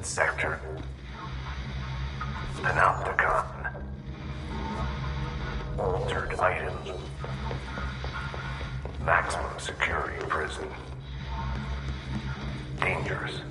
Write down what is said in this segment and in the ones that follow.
sector. Panopticon. Altered items. Maximum security prison. Dangerous.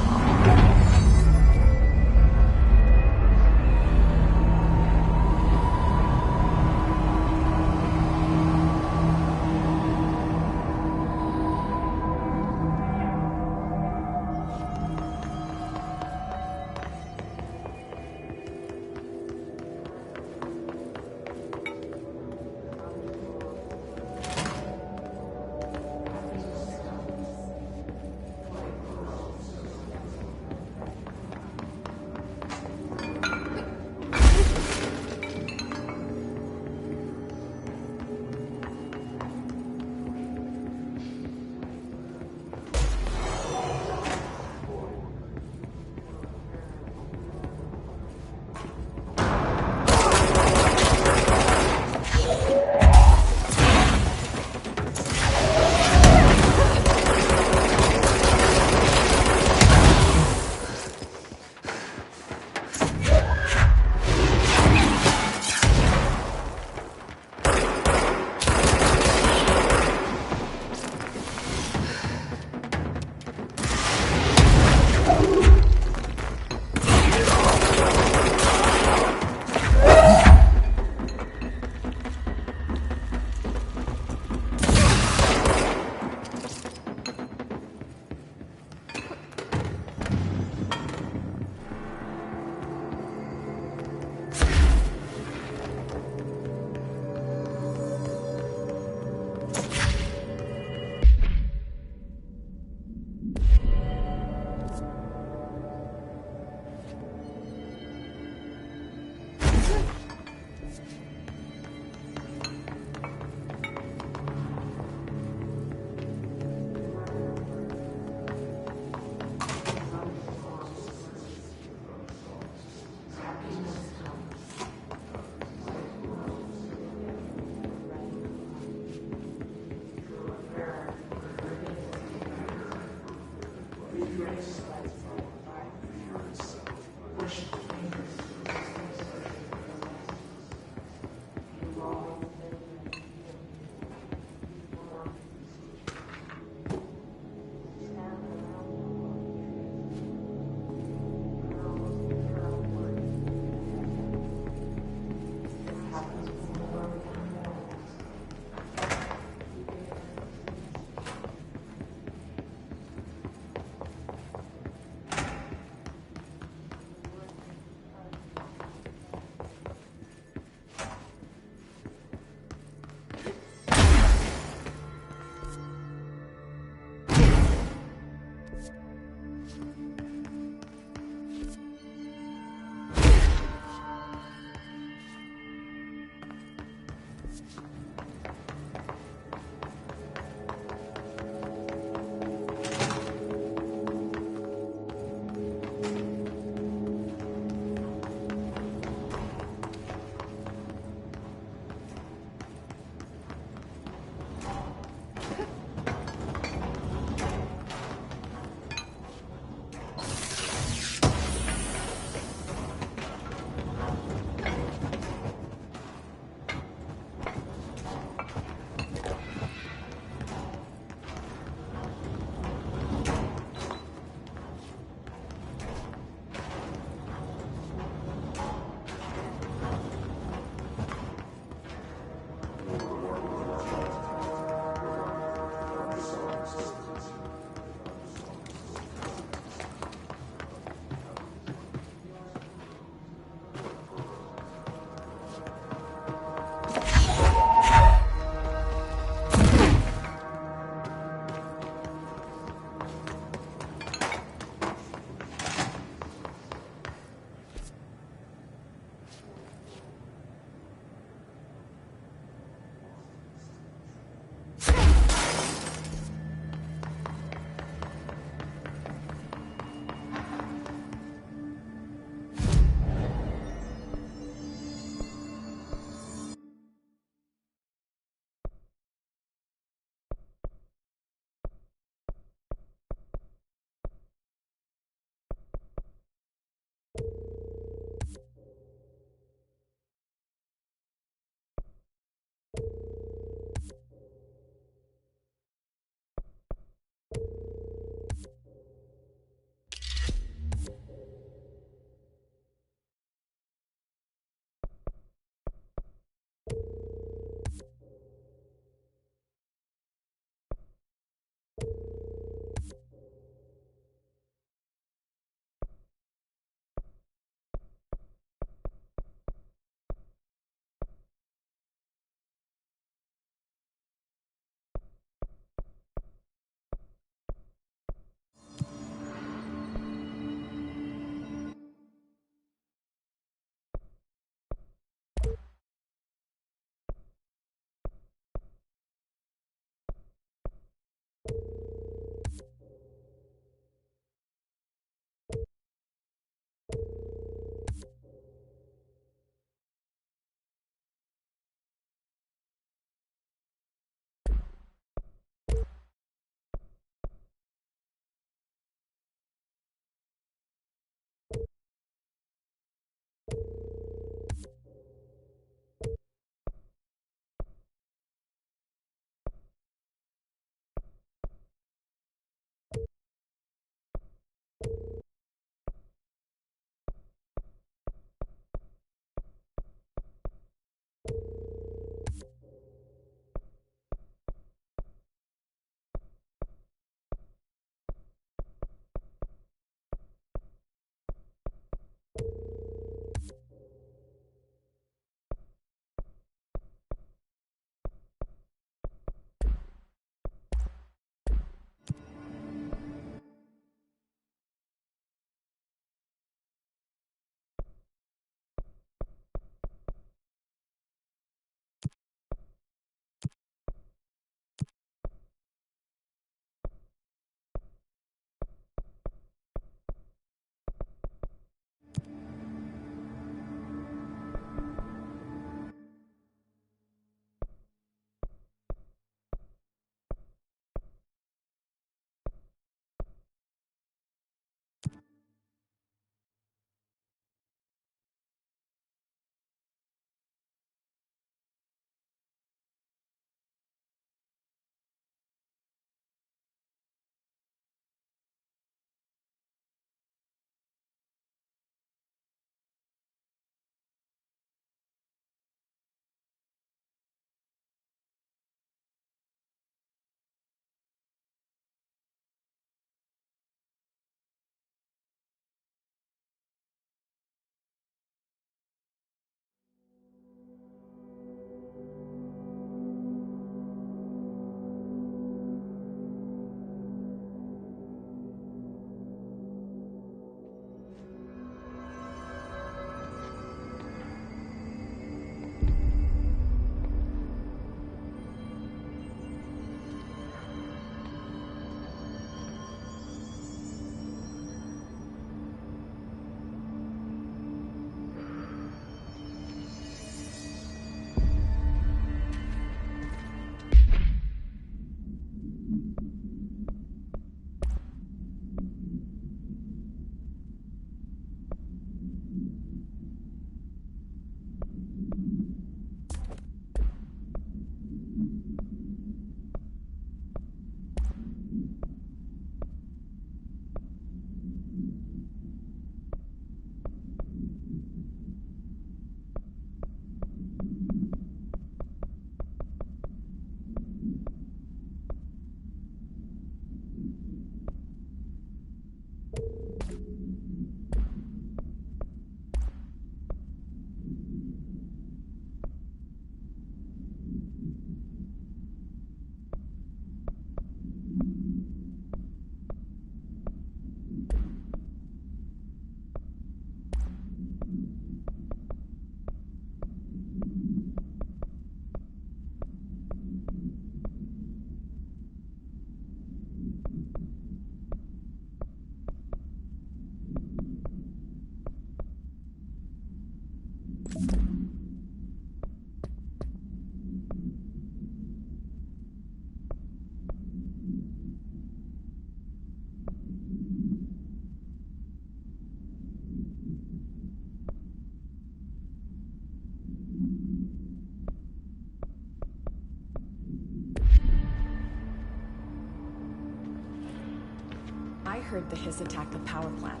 heard the Hiss attacked the power plant.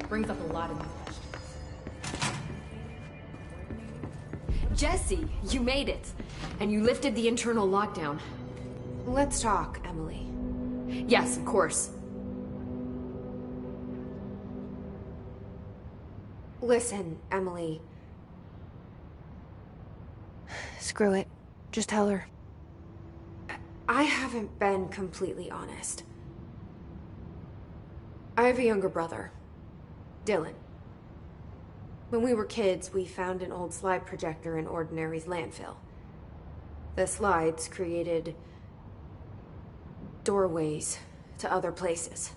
Brings up a lot of new questions. Jesse, you made it! And you lifted the internal lockdown. Let's talk, Emily. Yes, of course. Listen, Emily. Screw it. Just tell her. I haven't been completely honest. I have a younger brother, Dylan. When we were kids, we found an old slide projector in Ordinary's landfill. The slides created doorways to other places.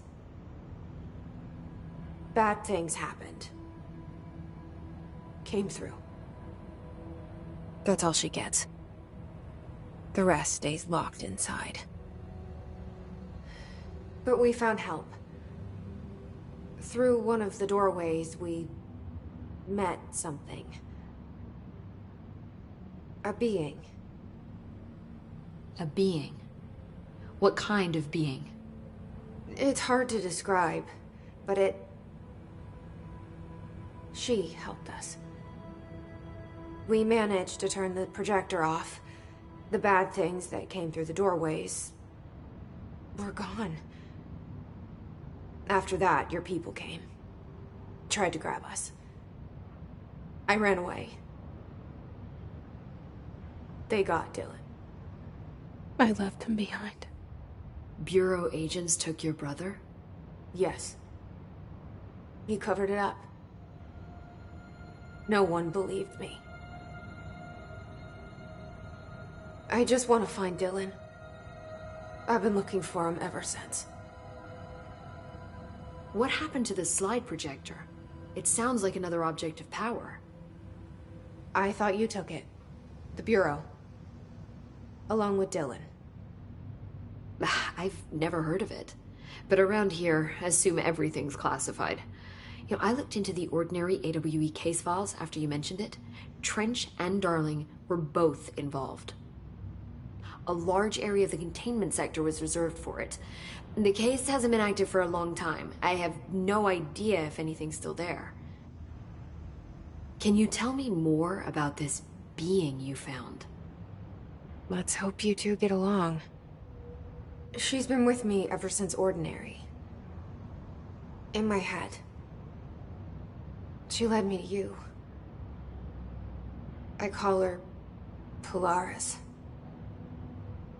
Bad things happened. Came through. That's all she gets. The rest stays locked inside. But we found help. Through one of the doorways, we met something. A being. A being? What kind of being? It's hard to describe, but she helped us. We managed to turn the projector off. The bad things that came through the doorways were gone. After that, your people came. Tried to grab us. I ran away. They got Dylan. I left him behind. Bureau agents took your brother? Yes. He covered it up. No one believed me. I just want to find Dylan. I've been looking for him ever since. What happened to the slide projector? It sounds like another object of power. I thought you took it. The Bureau. Along with Dylan. I've never heard of it. But around here, assume everything's classified. You know, I looked into the Ordinary AWE case files after you mentioned it. Trench and Darling were both involved. A large area of the containment sector was reserved for it. The case hasn't been active for a long time. I have no idea if anything's still there. Can you tell me more about this being you found? Let's hope you two get along. She's been with me ever since Ordinary. In my head. She led me to you. I call her Polaris.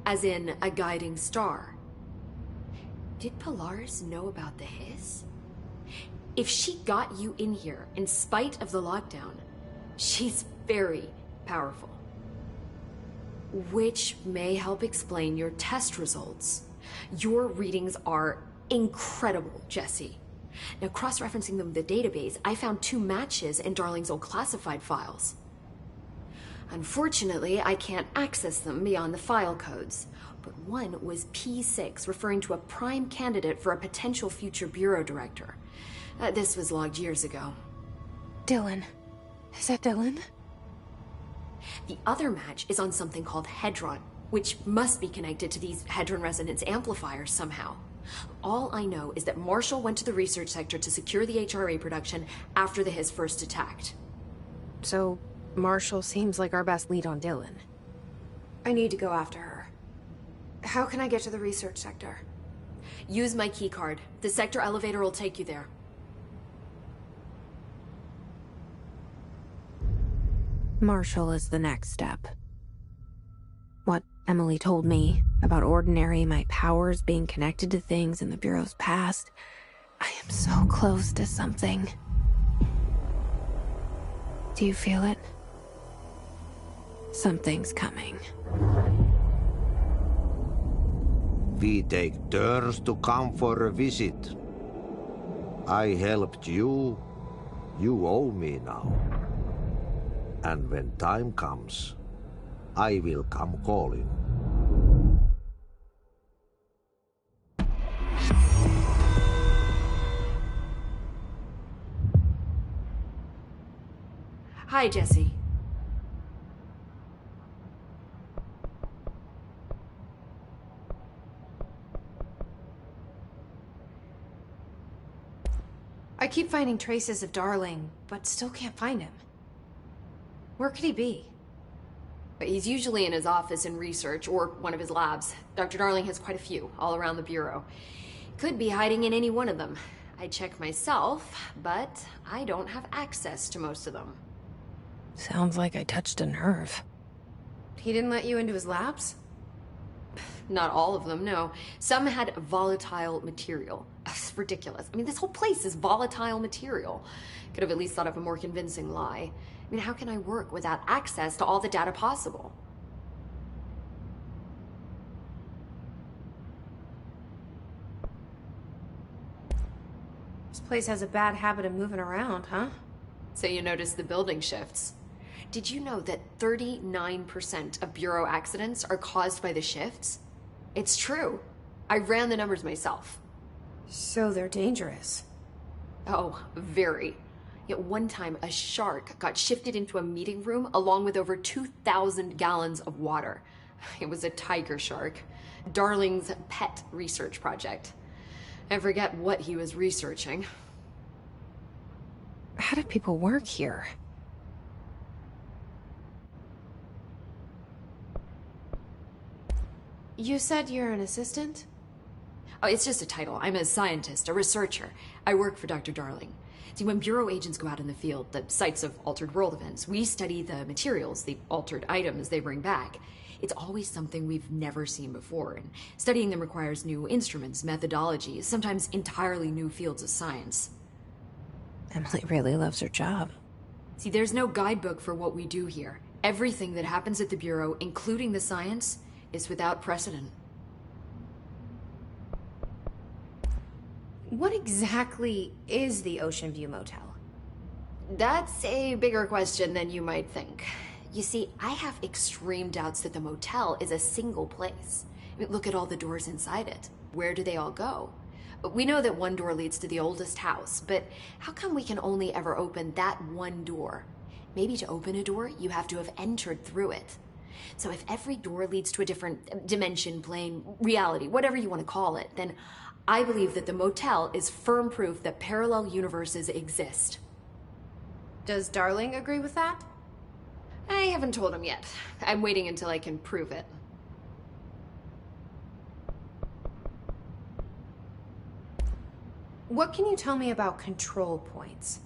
As in, a guiding star. Did Polaris know about the Hiss? If she got you in here in spite of the lockdown, she's very powerful. Which may help explain your test results. Your readings are incredible, Jesse. Now, cross-referencing them with the database, I found 2 matches in Darling's old classified files. Unfortunately, I can't access them beyond the file codes, but one was P6, referring to a prime candidate for a potential future bureau director. This was logged years ago. Dylan. Is that Dylan? The other match is on something called Hedron, which must be connected to these Hedron resonance amplifiers somehow. All I know is that Marshall went to the research sector to secure the HRA production after the Hiss first attacked. So, Marshall seems like our best lead on Dylan. I need to go after her. How can I get to the research sector? Use my keycard. The sector elevator will take you there. Marshall is the next step. What Emily told me about Ordinary, my powers being connected to things in the Bureau's past. I am so close to something. Do you feel it? Something's coming. We take turns to come for a visit. I helped you. You owe me now. And when time comes, I will come calling. Hi, Jesse. keep finding traces of Darling, but still can't find him. Where could he be? But he's usually in his office in research or one of his labs. Dr. Darling has quite a few all around the Bureau. Could be hiding in any one of them. I check myself, but I don't have access to most of them. Sounds like I touched a nerve. He didn't let you into his labs? Not all of them, no. Some had volatile material. It's ridiculous. I mean, this whole place is volatile material. Could have at least thought of a more convincing lie. I mean, how can I work without access to all the data possible? This place has a bad habit of moving around, huh? So you notice the building shifts. Did you know that 39% of Bureau accidents are caused by the shifts? It's true. I ran the numbers myself. So they're dangerous. Oh, very. Yet one time, a shark got shifted into a meeting room along with over 2,000 gallons of water. It was a tiger shark. Darling's pet research project. I forget what he was researching. How do people work here? You said you're an assistant? Oh, it's just a title. I'm a scientist, a researcher. I work for Dr. Darling. See, when Bureau agents go out in the field, the sites of altered world events, we study the materials, the altered items they bring back. It's always something we've never seen before, and studying them requires new instruments, methodologies, sometimes entirely new fields of science. Emily really loves her job. See, there's no guidebook for what we do here. Everything that happens at the Bureau, including the science, is without precedent. What exactly is the Ocean View Motel? That's a bigger question than you might think. You see, I have extreme doubts that the motel is a single place. I mean, look at all the doors inside it. Where do they all go? We know that one door leads to the oldest house, but how come we can only ever open that one door? Maybe to open a door, you have to have entered through it. So if every door leads to a different dimension, plane, reality, whatever you want to call it, then I believe that the motel is firm proof that parallel universes exist. Does Darling agree with that? I haven't told him yet. I'm waiting until I can prove it. What can you tell me about control points?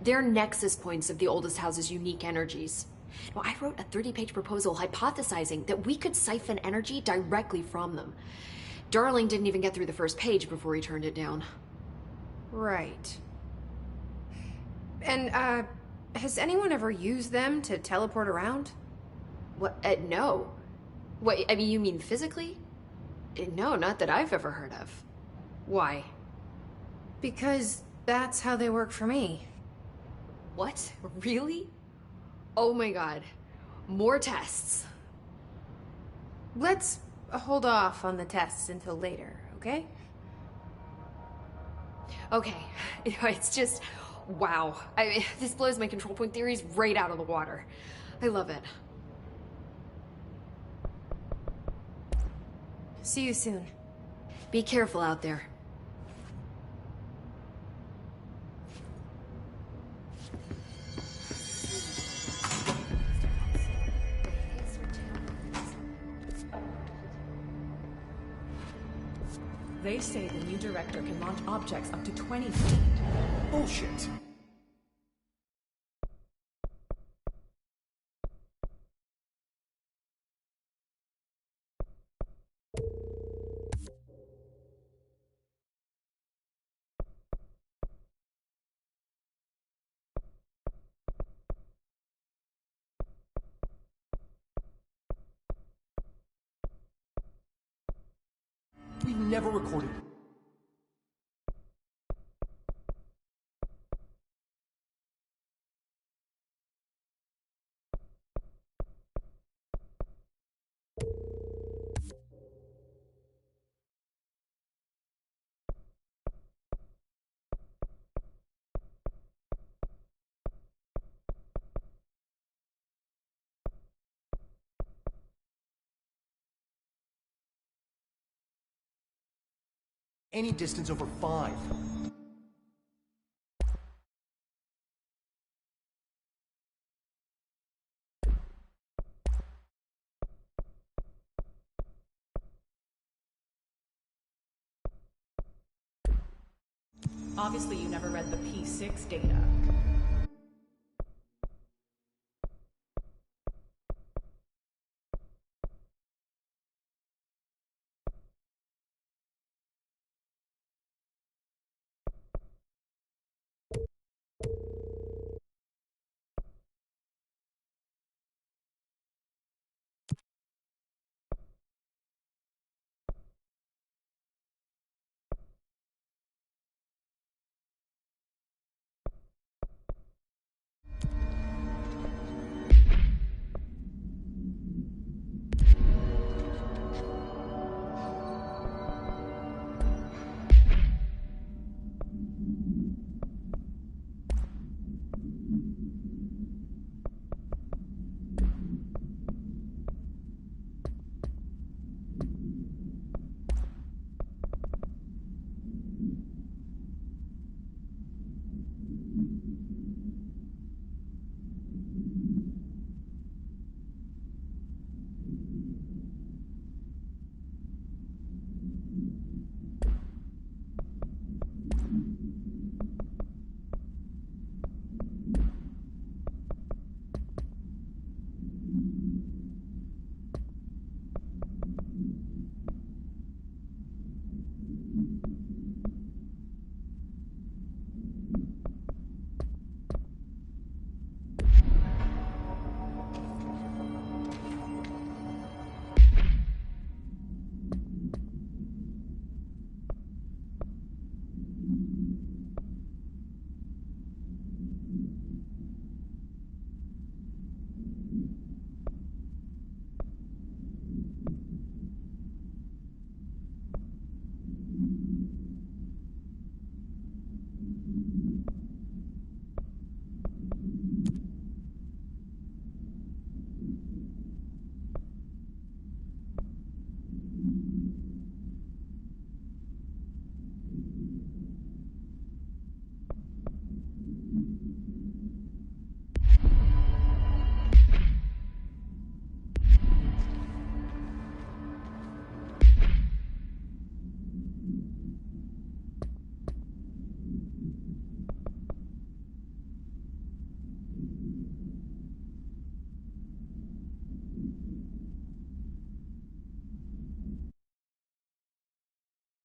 They're nexus points of the oldest house's unique energies. Now, I wrote a 30-page proposal hypothesizing that we could siphon energy directly from them. Darling didn't even get through the first page before he turned it down. Right. And, has anyone ever used them to teleport around? What? No. What, I mean, you mean physically? No, not that I've ever heard of. Why? Because that's how they work for me. What? Really? Oh my god. More tests. Let's hold off on the tests until later, okay? Okay. It's just, wow. I mean, this blows my control point theories right out of the water. I love it. See you soon. Be careful out there. They say the new director can launch objects up to 20 feet. Bullshit. We never recorded. Any distance over 5. Obviously, you never read the P6 data.